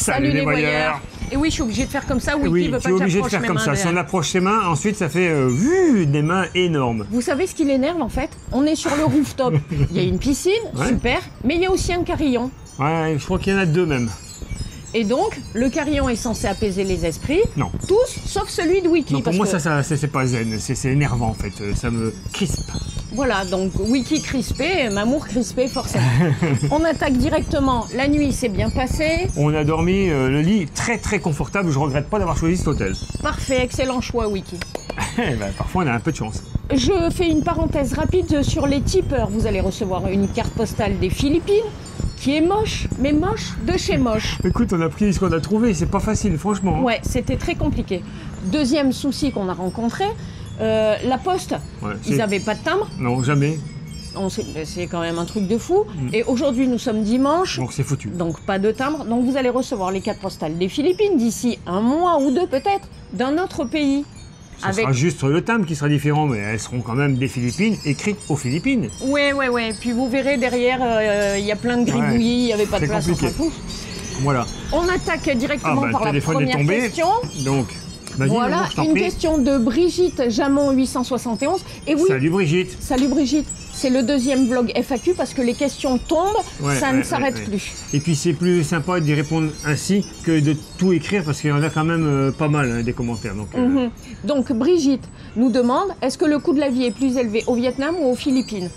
Salut les voyeurs. Et oui, je suis obligée de faire comme ça. Wiki Oui, veut tu pas es que obligé de j'approche faire mes comme mains ça. Si on derrière. approche ses mains, ensuite ça fait des mains énormes. Vous savez ce qui l'énerve en fait? On est sur le rooftop. Il y a une piscine, Ouais. super, mais il y a aussi un carillon. Ouais, je crois qu'il y en a deux même. Et donc, le carillon est censé apaiser les esprits. Non. Tous, sauf celui de Wiki. Non, pour parce moi, que- ça c'est pas zen, c'est énervant en fait, ça me crispe. Voilà, donc Wiki crispé, Mamour crispé forcément. On attaque directement. La nuit s'est bien passée. On a dormi, le lit très confortable, je regrette pas d'avoir choisi cet hôtel. Parfait, excellent choix Wiki. Eh ben, parfois on a un peu de chance. Je fais une parenthèse rapide sur les tipeurs. Vous allez recevoir une carte postale des Philippines qui est moche, mais moche de chez moche. Écoute, on a pris ce qu'on a trouvé, c'est pas facile franchement. Ouais, c'était très compliqué. Deuxième souci qu'on a rencontré, la poste, Ouais, ils c'est- n'avaient pas de timbre. Non, jamais, C'est quand même un truc de fou. Et aujourd'hui, nous sommes dimanche, donc c'est foutu. donc pas de timbre. Donc vous allez recevoir les cartes postales des Philippines d'ici un mois ou deux peut-être, d'un autre pays. Ce sera juste le timbre qui sera différent, mais elles seront quand même des Philippines, écrites aux Philippines. Ouais. Puis vous verrez derrière, il y a plein de gribouillis, il n'y avait pas de c'est place, on s'en compliqué. fout. Voilà. On attaque directement Le par la téléphone est première tombé. question. Donc, vas-y, Voilà, maman, je t'en une prie. question de Brigitte Jamon 871. Et oui, Salut Brigitte. salut Brigitte, c'est le deuxième vlog FAQ parce que les questions tombent, Ouais, ça ouais, ne s'arrête ouais. plus. Et puis c'est plus sympa d'y répondre ainsi que de tout écrire parce qu'il y en a quand même pas mal des commentaires. Donc, Donc Brigitte nous demande, est-ce que le coût de la vie est plus élevé au Vietnam ou aux Philippines?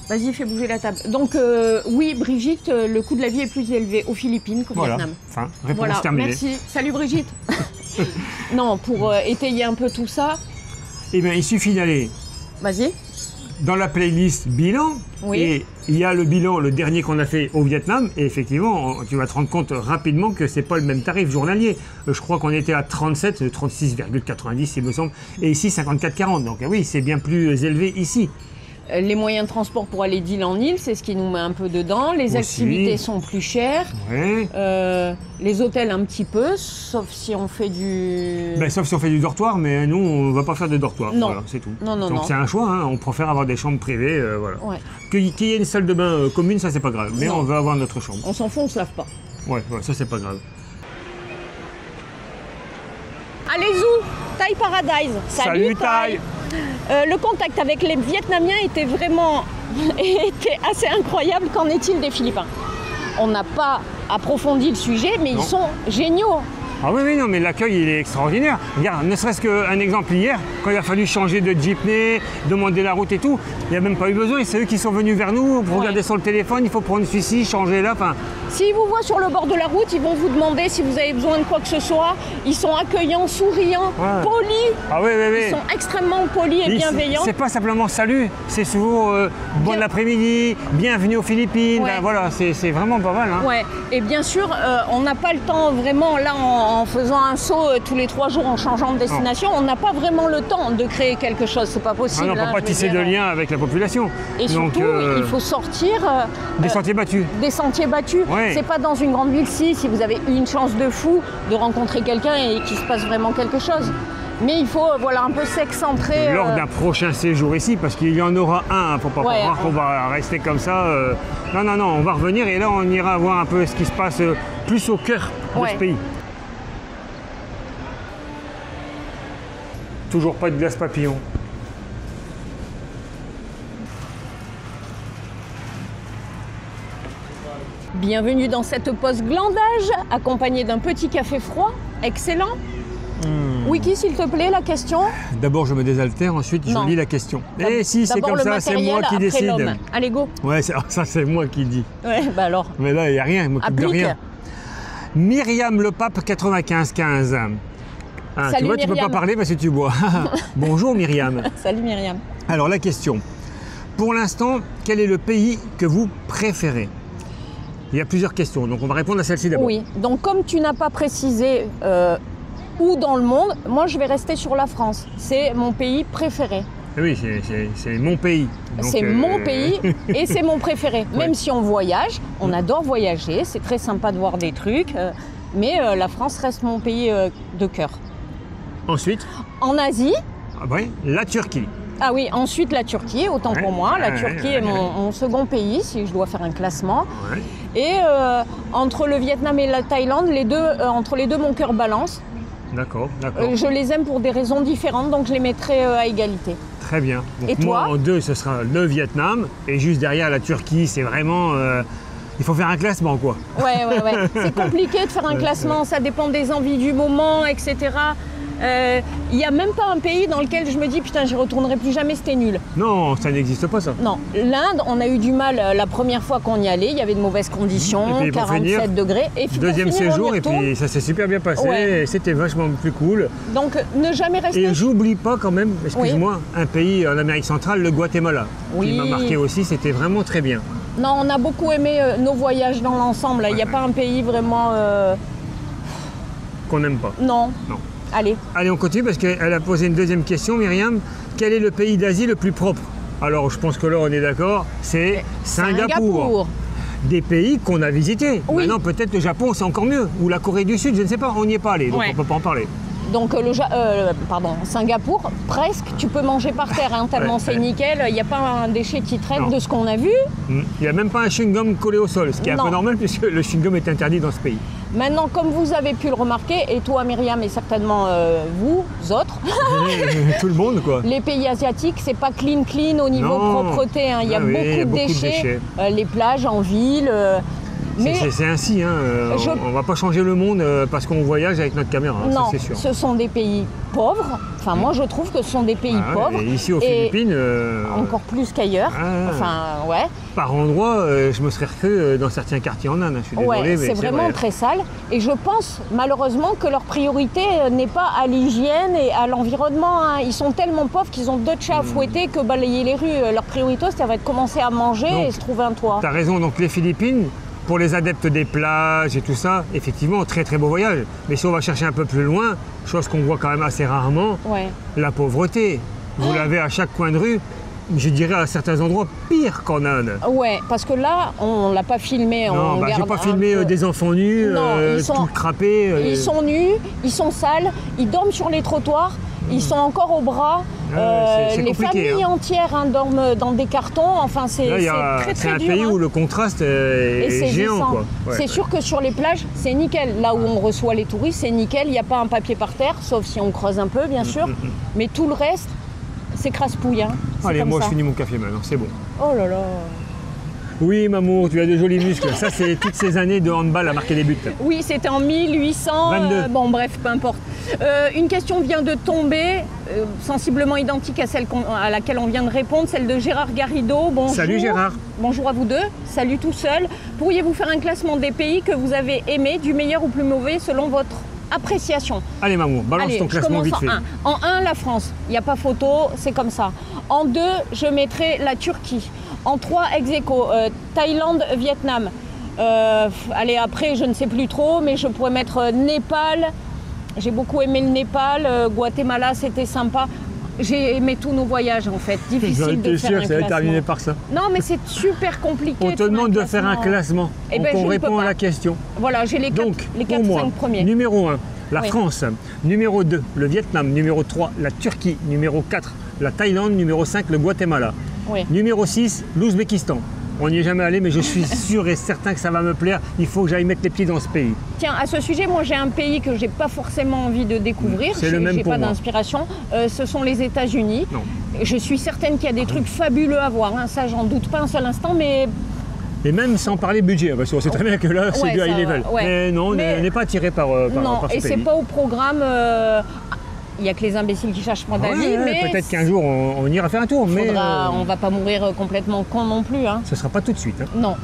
Vas-y, fais bouger la table. Donc oui, Brigitte, le coût de la vie est plus élevé aux Philippines qu'au voilà. Vietnam. Enfin, réponse Voilà, terminée. merci. Salut Brigitte. Non, pour étayer un peu tout ça, Eh bien, il suffit d'aller vas-y. dans la playlist bilan. Oui. Et il y a le bilan, le dernier qu'on a fait au Vietnam. Et effectivement, tu vas te rendre compte rapidement que c'est pas le même tarif journalier. Je crois qu'on était à 37, 36,90 il me semble. Et ici, 54,40. Donc oui, c'est bien plus élevé ici. Les moyens de transport pour aller d'île en île, c'est ce qui nous met un peu dedans. Les Aussi. activités sont plus chères. Ouais. Les hôtels un petit peu, sauf si on fait du... Ben, sauf si on fait du dortoir, mais nous, on va pas faire de dortoir. Non. Voilà, c'est tout. Non. Donc c'est un choix, hein. On préfère avoir des chambres privées, voilà. Ouais. Qu'il y ait une salle de bain commune, ça c'est pas grave. Mais Non. on veut avoir notre chambre. On s'en fout, on se lave pas. Ouais, ça c'est pas grave. Allez, Zou, Thai Paradise. Salut, Thaï. Le contact avec les Vietnamiens était vraiment était assez incroyable. Qu'en est-il des Philippins? On n'a pas approfondi le sujet, mais Non. ils sont géniaux. Ah oui, non, mais l'accueil il est extraordinaire. Regarde, ne serait-ce qu'un exemple hier, quand il a fallu changer de jeepney, demander la route et tout, il n'y a même pas eu besoin. C'est eux qui sont venus vers nous pour regarder sur le téléphone, il faut prendre celui-ci, changer là. Enfin, S'ils vous voient sur le bord de la route, ils vont vous demander si vous avez besoin de quoi que ce soit. Ils sont accueillants, souriants, Ouais. polis. ah oui. Ils sont extrêmement polis et Et bienveillants. c'est pas simplement salut, c'est souvent bon Bien- après-midi, bienvenue aux Philippines. Ouais. Ben, voilà, c'est vraiment pas mal. Hein. Ouais, et bien sûr, on n'a pas le temps vraiment, là, en faisant un saut tous les 3 jours, en changeant de destination, on n'a pas vraiment le temps de créer quelque chose, c'est pas Ah possible. non, on hein, peut pas je veux tisser de dire. lien avec la population. Et Donc, surtout, il faut sortir des sentiers battus. des sentiers battus. Ouais. C'est pas dans une grande ville, si vous avez une chance de fou de rencontrer quelqu'un et qu'il se passe vraiment quelque chose. Mais il faut un peu s'excentrer. Lors d'un prochain séjour ici, parce qu'il y en aura un, faut pas Ouais, croire qu'on va rester comme ça. Non, on va revenir et là on ira voir un peu ce qui se passe plus au cœur de Ouais. ce pays. Toujours pas de glace papillon. Bienvenue dans cette pause glandage, accompagnée d'un petit café froid. Excellent. Wiki, s'il te plaît, la question. D'abord je me désaltère, ensuite je Non. lis la question. Et si c'est D'abord comme le ça, c'est moi matériel, qui après décide. l'homme. Allez, go. Ouais, ça c'est moi qui dis. Ouais, bah alors. Mais là il n'y a rien, je m'occupe de Applique. rien. Myriam le pape 9515. Ah, tu Salut, vois, tu peux Myriam. pas parler parce que tu bois. Bonjour Myriam. Salut Myriam. Alors la question. Pour l'instant, quel est le pays que vous préférez? Il y a plusieurs questions, donc on va répondre à celle-ci d'abord. Oui, donc comme tu n'as pas précisé où dans le monde, moi je vais rester sur la France. C'est mon pays préféré. Oui, c'est mon pays. Donc, C'est mon pays et c'est mon préféré. Ouais. Même si on voyage, on adore voyager, c'est très sympa de voir des trucs, mais la France reste mon pays de cœur. Ensuite, En Asie, la Turquie. Ah oui, ensuite la Turquie, autant pour moi. La Ouais, Turquie ouais, est mon second pays, si je dois faire un classement. Ouais. Et entre le Vietnam et la Thaïlande, entre les deux, mon cœur balance. D'accord, d'accord. Je les aime pour des raisons différentes, donc je les mettrai à égalité. Très bien. Donc Et moi, toi en 2, ce sera le Vietnam. Et juste derrière, la Turquie, c'est vraiment... il faut faire un classement, quoi. Ouais. C'est compliqué de faire un classement, ça dépend des envies du moment, etc. Il n'y a même pas un pays dans lequel je me dis putain, j'y retournerai plus jamais, c'était nul. Non, ça n'existe pas, ça. Non, l'Inde, on a eu du mal la première fois qu'on y allait, il y avait de mauvaises conditions, Et puis, pour 47 finir, degrés. Et puis, Deuxième pour finir, on y séjour, et retourne. puis ça s'est super bien passé. Ouais. Et c'était vachement plus cool. Donc ne jamais rester. Et j'oublie pas quand même, excuse-moi, un pays en Amérique centrale, le Guatemala, Oui. qui m'a marqué aussi, c'était vraiment très bien. Non, on a beaucoup aimé nos voyages dans l'ensemble. Il n'y a pas un pays vraiment... Qu'on n'aime pas. Non. Non. Allez. Allez, on continue parce qu'elle a posé une deuxième question, Myriam. Quel est le pays d'Asie le plus propre? Alors, je pense que là, on est d'accord, c'est Singapour. Des pays qu'on a visités. Oui. Maintenant, peut-être le Japon, c'est encore mieux. Ou la Corée du Sud, je ne sais pas, on n'y est pas allé, donc Ouais. on ne peut pas en parler. Donc Singapour, presque, tu peux manger par terre, hein, tellement Ouais, c'est ouais. nickel. Il n'y a pas un déchet qui traite Non. de ce qu'on a vu. Il n'y a même pas un chewing-gum collé au sol, ce qui est un Non. peu normal puisque le chewing-gum est interdit dans ce pays. Maintenant, comme vous avez pu le remarquer, et toi Myriam et certainement vous autres, Tout le monde, quoi. les pays asiatiques, c'est pas clean au niveau Non. propreté. Hein. Il y a Ah oui, beaucoup de déchets. Les plages en ville. Mais C'est ainsi, hein. On ne va pas changer le monde parce qu'on voyage avec notre caméra, hein, non, ça c'est sûr. ce sont des pays pauvres. Enfin, moi je trouve que ce sont des pays Ah ouais, pauvres. et ici aux Et Philippines, encore plus qu'ailleurs. Ah. Enfin, ouais. par endroits, je me serais cru dans certains quartiers en Inde, hein, je suis désolé, Ouais, mais c'est vraiment vrai. très sale. Et je pense malheureusement que leur priorité n'est pas à l'hygiène et à l'environnement. Hein. Ils sont tellement pauvres qu'ils ont d'autres chats à fouetter que balayer les rues. Leur priorité, ça va être commencer à manger Donc, et se trouver un toit. Tu as raison, donc les Philippines, pour les adeptes des plages et tout ça, effectivement, très très beau voyage. Mais si on va chercher un peu plus loin, chose qu'on voit quand même assez rarement, Ouais. la pauvreté. Vous l'avez à chaque coin de rue, je dirais à certains endroits pire qu'en Inde. Ouais, parce que là, on l'a pas filmé. Non, on j'ai garde pas un filmé peu. des enfants nus, Non, ils sont- tout crapés. Ils sont nus, ils sont sales, ils dorment sur les trottoirs, ils sont encore au bras. c'est les compliqué, familles hein. entières dorment dans des cartons. Enfin, c'est Là, très c'est très un dur. pays hein. où le contraste Et est c'est géant, glissant. quoi. Ouais, C'est ouais. sûr que sur les plages, c'est nickel. Là où on reçoit les touristes, c'est nickel. Il n'y a pas un papier par terre, sauf si on creuse un peu, bien sûr. Mais tout le reste, c'est crasse-pouille. Hein. C'est Allez, comme moi ça. je finis mon café maintenant, c'est bon. Oh là là. Oui, Mamour, tu as de jolis muscles. Ça, c'est toutes ces années de handball à marquer des buts. Oui, c'était en 1800. 22. Bon, bref, peu importe. Une question vient de tomber, sensiblement identique à celle à laquelle on vient de répondre, celle de Gérard Garrido. Bonjour. Salut, Gérard. Bonjour à vous deux. Salut tout seul. Pourriez-vous faire un classement des pays que vous avez aimés, du meilleur au plus mauvais, selon votre appréciation? Allez, Mamour, balance Allez, ton je classement commence vite fait. en 1, la France. Il n'y a pas photo, c'est comme ça. En 2, je mettrai la Turquie. En 3, ex aequo, Thaïlande, Vietnam. Allez, après, je ne sais plus trop, mais je pourrais mettre Népal. J'ai beaucoup aimé le Népal. Guatemala, c'était sympa. J'ai aimé tous nos voyages, en fait. J'en Difficile de étais faire sûr un que ça allait terminer classement. par ça. Non, mais c'est super compliqué. On te demande de faire un classement. Eh Donc ben, je on ne répond peux à pas. la question. Voilà, j'ai les Donc, 4, pour moi, 5 premiers. numéro 1, la Oui. France. Numéro 2, le Vietnam. Numéro 3, la Turquie. Numéro 4, la Thaïlande. Numéro 5, le Guatemala. Oui. Numéro 6, l'Ouzbékistan. On n'y est jamais allé, mais je suis sûr et certain que ça va me plaire. Il faut que j'aille mettre les pieds dans ce pays. Tiens, à ce sujet, moi j'ai un pays que j'ai pas forcément envie de découvrir. C'est le même J'ai pour pas moi. d'inspiration. Ce sont les États-Unis. Non. Je suis certaine qu'il y a des trucs fabuleux à voir. Hein. Ça, j'en doute pas un seul instant, mais Et même sans parler budget, parce qu'on sait très bien que là, c'est Ouais, du ça high va, level. ouais. Mais non, on Mais- n'est pas attiré par non. ce Et c'est pays. pas au programme. Il y a que les imbéciles qui cherchent point d'avis, Ouais, mais peut-être qu'un jour, on ira faire un tour, mais on va pas mourir complètement con non plus. Hein. ce ne sera pas tout de suite. hein. Non.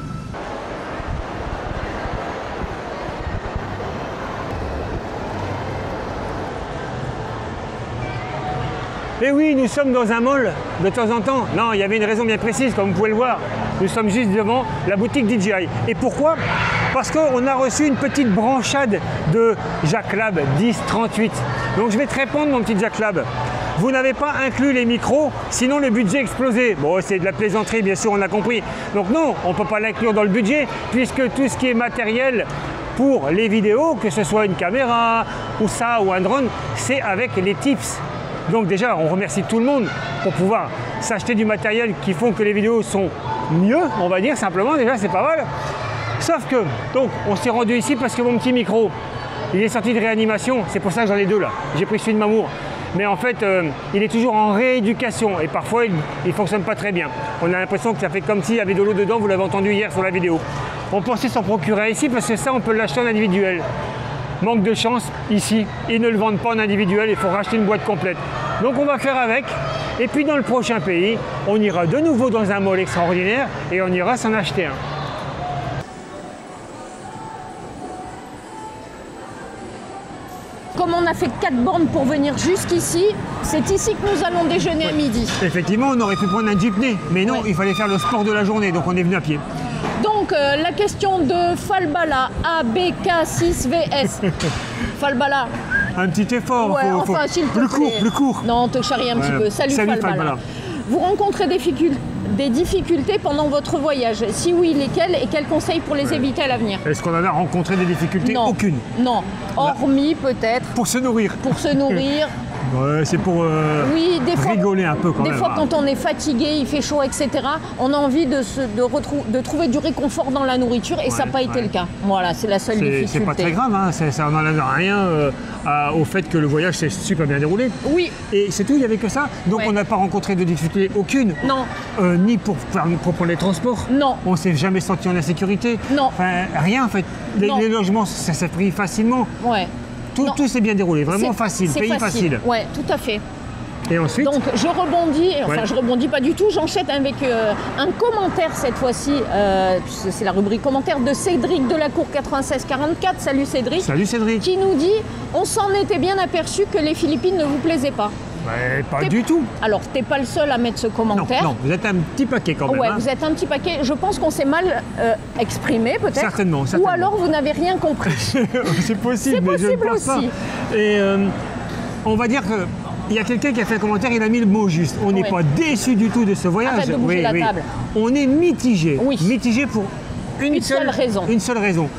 Et oui, nous sommes dans un mall de temps en temps. Non, il y avait une raison bien précise, comme vous pouvez le voir. Nous sommes juste devant la boutique DJI. Et pourquoi? Parce qu'on a reçu une petite branchade de Jack Lab 1038. Donc je vais te répondre, mon petit Jack Lab. Vous n'avez pas inclus les micros, sinon le budget explosait. Bon, c'est de la plaisanterie, bien sûr, on a compris. Donc non, on ne peut pas l'inclure dans le budget, puisque tout ce qui est matériel pour les vidéos, que ce soit une caméra ou ça ou un drone, c'est avec les tips. Donc déjà, on remercie tout le monde pour pouvoir s'acheter du matériel qui font que les vidéos sont mieux, on va dire simplement, déjà c'est pas mal. Sauf que, donc, on s'est rendu ici parce que mon petit micro, il est sorti de réanimation, c'est pour ça que j'en ai deux là. J'ai pris celui de Mamour. Mais en fait, il est toujours en rééducation et parfois il ne fonctionne pas très bien. On a l'impression que ça fait comme s'il y avait de l'eau dedans, vous l'avez entendu hier sur la vidéo. On pensait s'en procurer ici parce que ça, on peut l'acheter en individuel. Manque de chance, ici, ils ne le vendent pas en individuel, il faut racheter une boîte complète. Donc on va faire avec, et puis dans le prochain pays, on ira de nouveau dans un mall extraordinaire et on ira s'en acheter un. Comme on a fait 4 bornes pour venir jusqu'ici, c'est ici que nous allons déjeuner à midi. Effectivement, on aurait pu prendre un jeepney, mais non, il fallait faire le sport de la journée, donc on est venu à pied. Donc la question de Falbala, ABK6VS. Falbala. Un petit effort, Ouais, enfin, s'il te plaît. plus court. Non, on te charrie un petit peu. Salut Falbala. Vous rencontrez des difficultés pendant votre voyage? Si oui, lesquelles et quels conseils pour les éviter à l'avenir? Est-ce qu'on en a rencontré des difficultés? Non. Aucune. Non, hormis peut-être. Pour se nourrir. Pour se nourrir. Ouais, c'est pour oui, des fois, rigoler un peu quand même. Des fois, quand on est fatigué, il fait chaud, etc., on a envie de trouver du réconfort dans la nourriture et ça n'a pas été le cas. Voilà, c'est la seule difficulté. C'est pas très grave, hein. Ça n'enlève rien au fait que le voyage s'est super bien déroulé. Oui. Et c'est tout, il n'y avait que ça. Donc on n'a pas rencontré de difficulté aucune. Non. Ni pour prendre les transports. Non. On ne s'est jamais senti en insécurité. Non. Enfin, rien en fait. Les logements, ça s'est pris facilement. Ouais. Tout s'est bien déroulé, vraiment facile, pays facile. Ouais, tout à fait. Et ensuite? Donc je rebondis, enfin je rebondis pas du tout, j'enchaîne avec un commentaire cette fois-ci, c'est la rubrique commentaire de Cédric de la Cour 9644. Salut Cédric. Salut Cédric. Qui nous dit, on s'en était bien aperçu que les Philippines ne vous plaisaient pas. Ouais, pas du tout. Alors, t'es pas le seul à mettre ce commentaire. Non, vous êtes un petit paquet quand même. Ouais, hein. vous êtes un petit paquet. Je pense qu'on s'est mal exprimé, peut-être. Certainement. Ou alors, vous n'avez rien compris. C'est possible, mais je ne pense pas. Et on va dire que il y a quelqu'un qui a fait un commentaire, il a mis le mot juste. On n'est pas déçu du tout de ce voyage. Arrête de bouger la table. On est mitigé. Oui. Mitigé pour une seule raison. Une seule raison.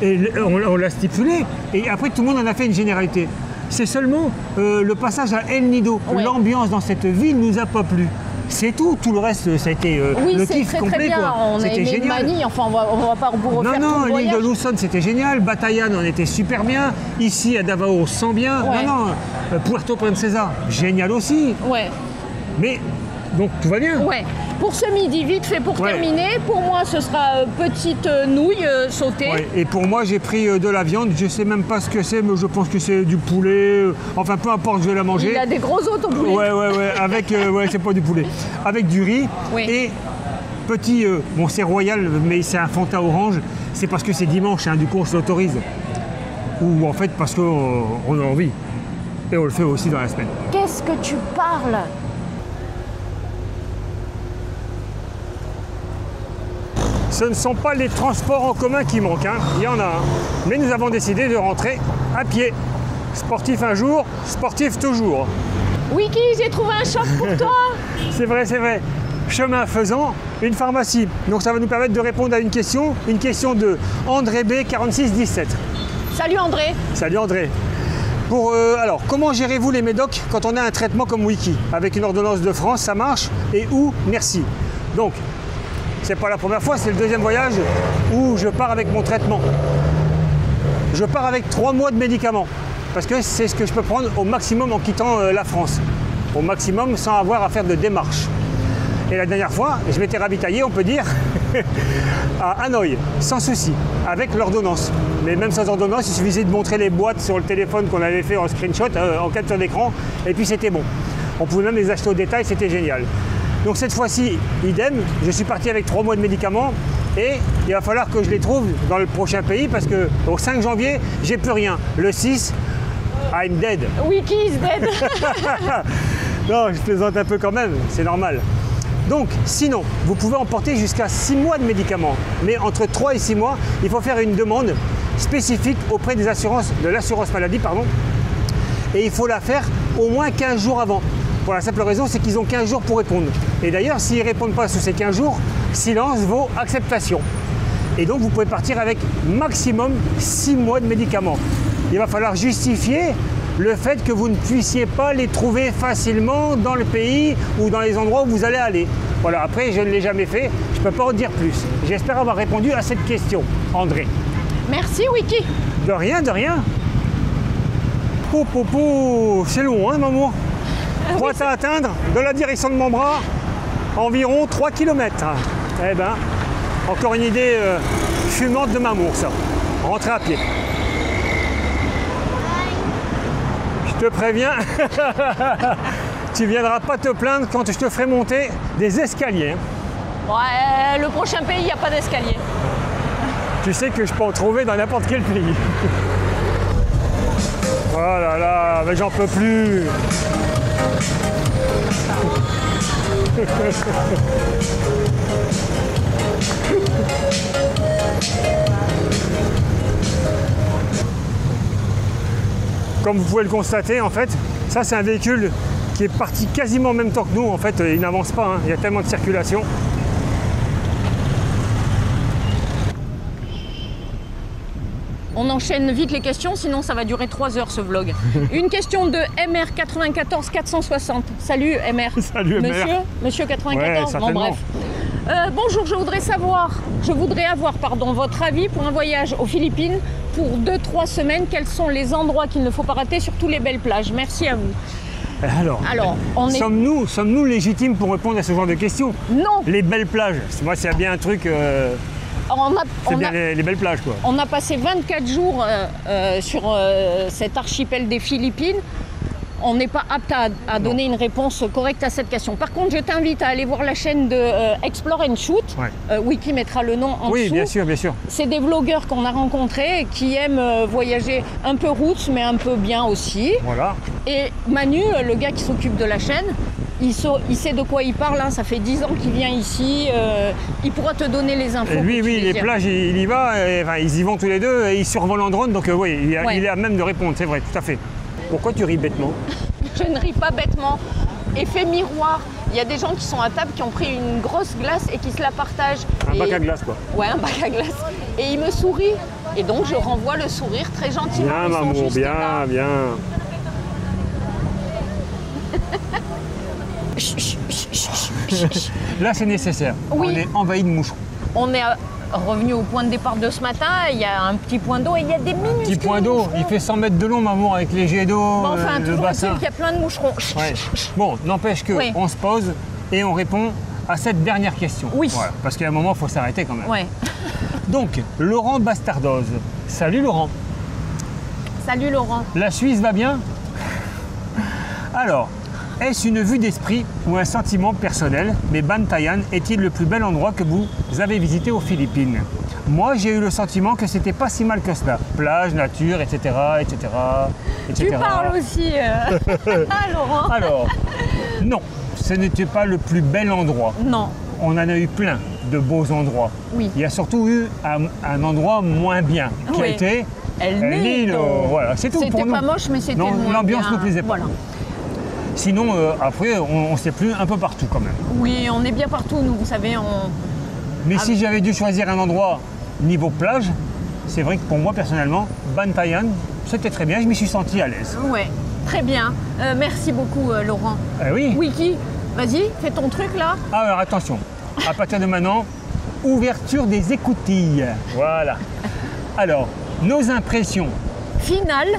Et on l'a stipulé. Et après, tout le monde en a fait une généralité. C'est seulement le passage à El Nido. L'ambiance dans cette ville nous a pas plu. C'est tout. Tout le reste, ça a été le kiff très, complet. Très bien. On a aimé Manille. Enfin, on va pas vous refaire tout le voyage. L'île de Luzon, c'était génial. Batayan, on était super bien. Ici, à Davao, on se sent bien. Ouais. Non, Puerto Princesa, génial aussi. Ouais. Mais, donc, tout va bien. Ouais. Pour ce midi, vite fait pour terminer, pour moi ce sera petite nouille sautée. Ouais. Et pour moi j'ai pris de la viande, je sais même pas ce que c'est, mais je pense que c'est du poulet, enfin peu importe, je vais la manger. Il a des gros os ton poulet. Ouais, avec, c'est pas du poulet. Avec du riz et petit, bon c'est royal, mais c'est un Fanta orange, c'est parce que c'est dimanche, hein, du coup on se l'autorise. Ou en fait parce qu'on a envie. Et on le fait aussi dans la semaine. Qu'est-ce que tu parles ? Ce ne sont pas les transports en commun qui manquent, hein. Il y en a un. Mais nous avons décidé de rentrer à pied. Sportif un jour, sportif toujours. Wiki, j'ai trouvé un shop pour toi. C'est vrai, c'est vrai. Chemin faisant, une pharmacie. Donc ça va nous permettre de répondre à une question de André B, 4617. Salut André. Salut André. Alors, comment gérez-vous les médocs quand on a un traitement comme Wiki? Avec une ordonnance de France, ça marche? Et où? Merci. Donc, c'est pas la première fois, c'est le deuxième voyage où je pars avec mon traitement. Je pars avec 3 mois de médicaments, parce que c'est ce que je peux prendre au maximum en quittant la France. Au maximum sans avoir à faire de démarche. Et la dernière fois, je m'étais ravitaillé, on peut dire, à Hanoï, sans souci, avec l'ordonnance. Mais même sans ordonnance, il suffisait de montrer les boîtes sur le téléphone qu'on avait fait en screenshot, en capture d'écran, et puis c'était bon. On pouvait même les acheter au détail, c'était génial. Donc cette fois-ci, idem, je suis parti avec 3 mois de médicaments et il va falloir que je les trouve dans le prochain pays parce que au 5 janvier, j'ai plus rien. Le 6, I'm dead. Wiki is dead. Non, je plaisante un peu quand même, c'est normal. Donc, sinon, vous pouvez emporter jusqu'à 6 mois de médicaments. Mais entre 3 et 6 mois, il faut faire une demande spécifique auprès des assurances, de l'assurance maladie, et il faut la faire au moins 15 jours avant. Pour la simple raison, c'est qu'ils ont 15 jours pour répondre. Et d'ailleurs, s'ils ne répondent pas sous ces 15 jours, silence vaut acceptation. Et donc, vous pouvez partir avec maximum 6 mois de médicaments. Il va falloir justifier le fait que vous ne puissiez pas les trouver facilement dans le pays ou dans les endroits où vous allez aller. Voilà, après je ne l'ai jamais fait, je ne peux pas en dire plus. J'espère avoir répondu à cette question, André. Merci Wiki. De rien, de rien. C'est long, hein, Mamour. Droite à atteindre, de la direction de mon bras, environ 3 km. Eh ben, encore une idée fumante de Mamour, ça. Rentrer à pied. Je te préviens, tu viendras pas te plaindre quand je te ferai monter des escaliers. Ouais, le prochain pays, il n'y a pas d'escalier. Tu sais que je peux en trouver dans n'importe quel pays. Oh là là, mais j'en peux plus. Comme vous pouvez le constater, en fait, ça c'est un véhicule qui est parti quasiment en même temps que nous. En fait, il n'avance pas, hein. Il y a tellement de circulation. On enchaîne vite les questions, sinon ça va durer 3 heures ce vlog. Une question de MR94 460. Salut MR. Salut MR. Monsieur 94, ouais, bon bref. Bonjour, je voudrais avoir votre avis pour un voyage aux Philippines pour 2-3 semaines. Quels sont les endroits qu'il ne faut pas rater, surtout les belles plages? Merci à vous. Alors sommes-nous légitimes pour répondre à ce genre de questions? Non. Les belles plages, moi c'est bien un truc... les belles plages, quoi. On a passé 24 jours sur cet archipel des Philippines. On n'est pas apte à donner une réponse correcte à cette question. Par contre, je t'invite à aller voir la chaîne de Explore and Shoot. Ouais. Wiki mettra le nom en dessous. Oui, bien sûr, bien sûr. C'est des vlogueurs qu'on a rencontrés qui aiment voyager un peu roots, mais un peu bien aussi. Voilà. Et Manu, le gars qui s'occupe de la chaîne, il sait de quoi il parle, hein. Ça fait 10 ans qu'il vient ici, il pourra te donner les infos. Oui, les plages, il y va, ils y vont tous les deux, et ils survolent en drone, donc oui, il est à même de répondre, c'est vrai, tout à fait. Pourquoi tu ris bêtement? Je ne ris pas bêtement. Effet miroir, il y a des gens qui sont à table qui ont pris une grosse glace et qui se la partagent. Un bac à glace, quoi. Ouais, un bac à glace. Et il me sourit, et donc je renvoie le sourire très gentiment. Bien, Mamour, bien, bien. Là, c'est nécessaire. Oui. On est envahi de moucherons. On est revenu au point de départ de ce matin. Il y a un petit point d'eau et il y a des minuscules petit point d'eau. moucherons. Il fait 100 mètres de long, Mamour, avec les jets d'eau, enfin, le bassin. Il y a plein de moucherons. Ouais. Bon, n'empêche qu'on se pose et on répond à cette dernière question. Oui. Voilà, parce qu'à un moment, il faut s'arrêter quand même. Ouais. Donc, Laurent Bastardoz. Salut Laurent. Salut Laurent. La Suisse va bien? Alors, est-ce une vue d'esprit ou un sentiment personnel, mais Bantayan est-il le plus bel endroit que vous avez visité aux Philippines? Moi, j'ai eu le sentiment que c'était pas si mal que cela. Plage, nature, etc., etc., etc. Tu parles aussi, Laurent. Alors, non, ce n'était pas le plus bel endroit. Non. On en a eu plein de beaux endroits. Oui. Il y a surtout eu un endroit moins bien, qui a été El Nido. Voilà, c'est tout pour nous. C'était pas moche, mais c'était moins bien. L'ambiance ne plaisait pas. Voilà. Sinon, après, on s'est plu un peu partout quand même. Oui, on est bien partout, nous, vous savez. Mais si j'avais dû choisir un endroit niveau plage, c'est vrai que pour moi, personnellement, Bantayan, c'était très bien, je m'y suis senti à l'aise. Ouais, très bien. Merci beaucoup, Laurent. Oui. Wiki, vas-y, fais ton truc là. Alors attention, à partir de maintenant, ouverture des écoutilles. Voilà. Alors, nos impressions. Finale.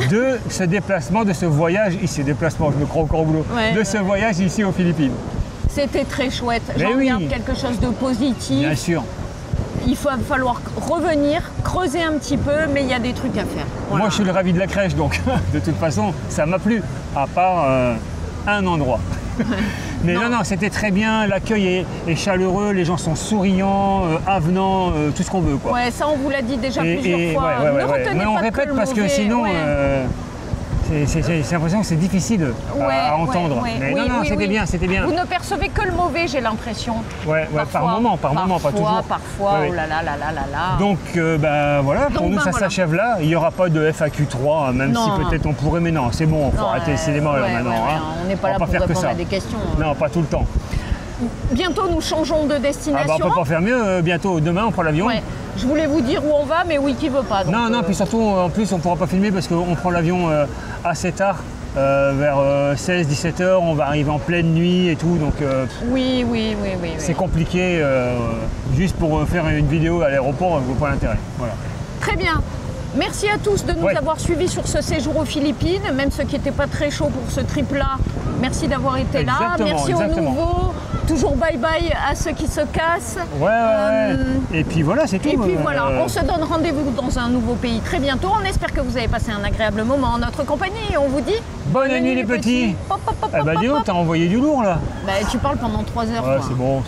De ce déplacement, de ce voyage ici, je me crois encore au boulot, de ce voyage ici aux Philippines. C'était très chouette. Mais j'en regarde quelque chose de positif. Bien sûr. Il va falloir revenir, creuser un petit peu, mais il y a des trucs à faire. Voilà. Moi, je suis le ravi de la crèche, donc de toute façon, ça m'a plu, à part un endroit. Mais non, c'était très bien, l'accueil est chaleureux, les gens sont souriants, avenants, tout ce qu'on veut, quoi. Ouais, ça on vous l'a dit déjà plusieurs fois. Ne retenez mais on répète parce que sinon, j'ai l'impression que c'est difficile à entendre. Mais non, c'était bien, c'était bien. Vous ne percevez que le mauvais, j'ai l'impression. Ouais, par moment, pas toujours. Parfois, oh là là là là là là. Donc, voilà, pour nous, ça s'achève là. Il n'y aura pas de FAQ3, même si peut-être on pourrait, mais non, c'est bon, il faut arrêter le cinéma là maintenant. On n'est pas là pour répondre à des questions. Non, pas tout le temps. bientôt nous changeons de Ah destination. bah on peut pas faire mieux, bientôt, demain on prend l'avion. Ouais. Je voulais vous dire où on va, mais Wiki veut pas. Donc, Non, puis surtout, en plus on pourra pas filmer parce qu'on prend l'avion assez tard, vers 16-17 heures, on va arriver en pleine nuit et tout, donc oui. c'est compliqué, juste pour faire une vidéo à l'aéroport, je vois pas l'intérêt. Voilà. Très bien. Merci à tous de nous avoir suivis sur ce séjour aux Philippines, même ceux qui n'étaient pas très chauds pour ce trip-là. Merci d'avoir été là. Merci aux nouveaux. Toujours bye bye à ceux qui se cassent. Ouais. Et puis voilà, c'est tout. Et puis voilà, on se donne rendez-vous dans un nouveau pays très bientôt. On espère que vous avez passé un agréable moment en notre compagnie. Et on vous dit bonne nuit les petits. Pop, pop, pop, Eh bah pop, dis pop. donc, t'as envoyé du lourd là. Bah, tu parles pendant 3 heures. Ouais, quoi. c'est bon.